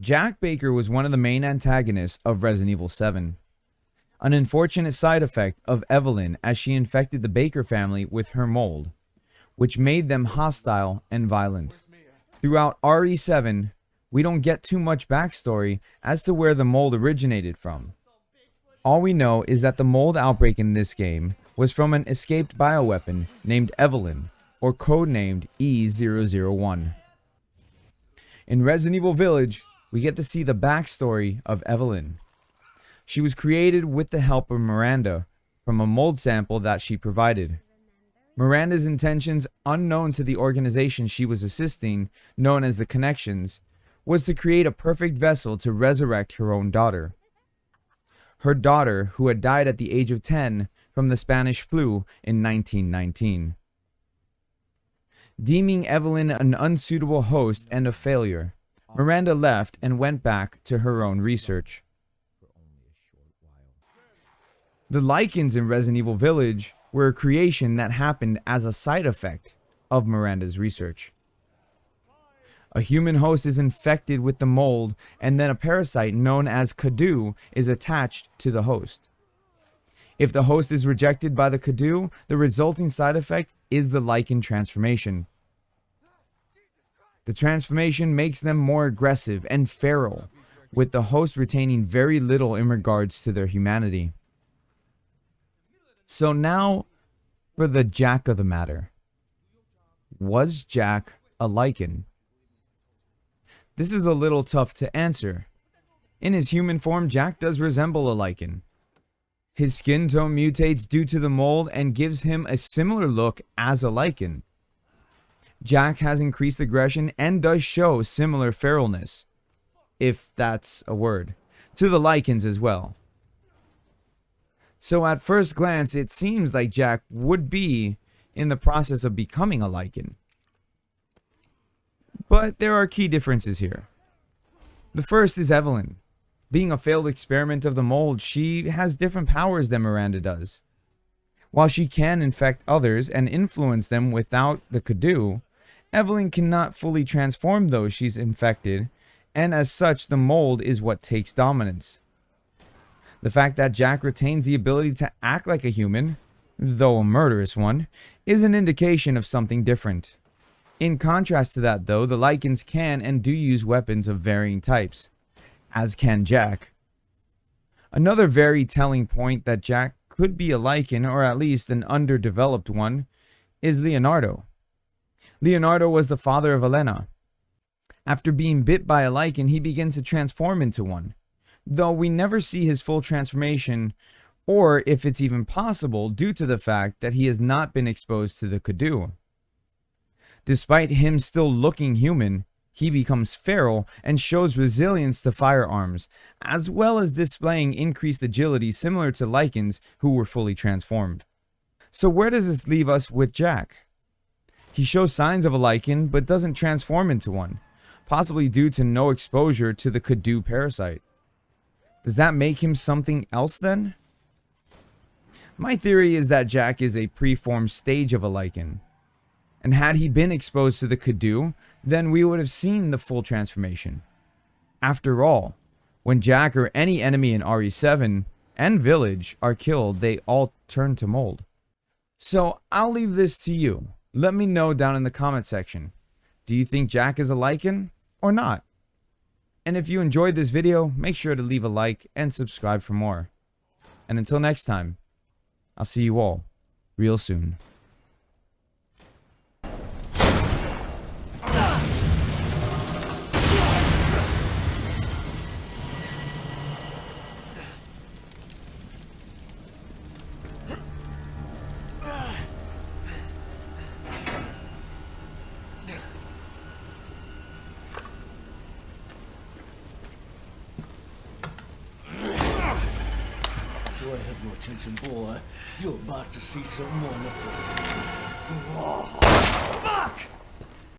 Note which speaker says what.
Speaker 1: Jack Baker was one of the main antagonists of Resident Evil 7. An unfortunate side effect of Evelyn as she infected the Baker family with her mold, which made them hostile and violent. Throughout RE7, we don't get too much backstory as to where the mold originated from. All we know is that the mold outbreak in this game was from an escaped bioweapon named Evelyn, or codenamed E001. In Resident Evil Village, we get to see the backstory of Evelyn. She was created with the help of Miranda from a mold sample that she provided. Miranda's intentions, unknown to the organization she was assisting, known as the Connections, was to create a perfect vessel to resurrect her own daughter. Her daughter, who had died at the age of 10 from the Spanish flu in 1919. Deeming Evelyn an unsuitable host and a failure, Miranda left and went back to her own research. The Lycans in Resident Evil Village were a creation that happened as a side effect of Miranda's research. A human host is infected with the mold, and then a parasite known as Kadu is attached to the host. If the host is rejected by the Kadu, the resulting side effect is the Lycan transformation. The transformation makes them more aggressive and feral, with the host retaining very little in regards to their humanity. So now, for the Jack of the matter. Was Jack a Lycan? This is a little tough to answer. In his human form, Jack does resemble a Lycan. His skin tone mutates due to the mold and gives him a similar look as a Lycan. Jack has increased aggression and does show similar feralness, if that's a word, to the Lycans as well. So at first glance, it seems like Jack would be in the process of becoming a Lycan. But there are key differences here. The first is Evelyn. Being a failed experiment of the mold, she has different powers than Miranda does. While she can infect others and influence them without the Kadu, Evelyn cannot fully transform those she's infected, and as such, the mold is what takes dominance. The fact that Jack retains the ability to act like a human, though a murderous one, is an indication of something different. In contrast to that though, the Lycans can and do use weapons of varying types, as can Jack. Another very telling point that Jack could be a Lycan, or at least an underdeveloped one, is Leonardo. Leonardo was the father of Elena. After being bit by a Lycan, he begins to transform into one, though we never see his full transformation, or if it's even possible, due to the fact that he has not been exposed to the Kadu. Despite him still looking human, he becomes feral and shows resilience to firearms, as well as displaying increased agility similar to Lycans who were fully transformed. So where does this leave us with Jack? He shows signs of a Lycan, but doesn't transform into one, possibly due to no exposure to the Kadu parasite. Does that make him something else then? My theory is that Jack is a preformed stage of a Lycan. And had he been exposed to the Kadu, then we would have seen the full transformation. After all, when Jack or any enemy in RE7 and Village are killed, they all turn to mold. So I'll leave this to you. Let me know down in the comment section. Do you think Jack is a Lycan or not? And if you enjoyed this video, make sure to leave a like and subscribe for more. And until next time, I'll see you all real soon.
Speaker 2: Do I have your attention, boy? You're about to see some wonderful. Fuck!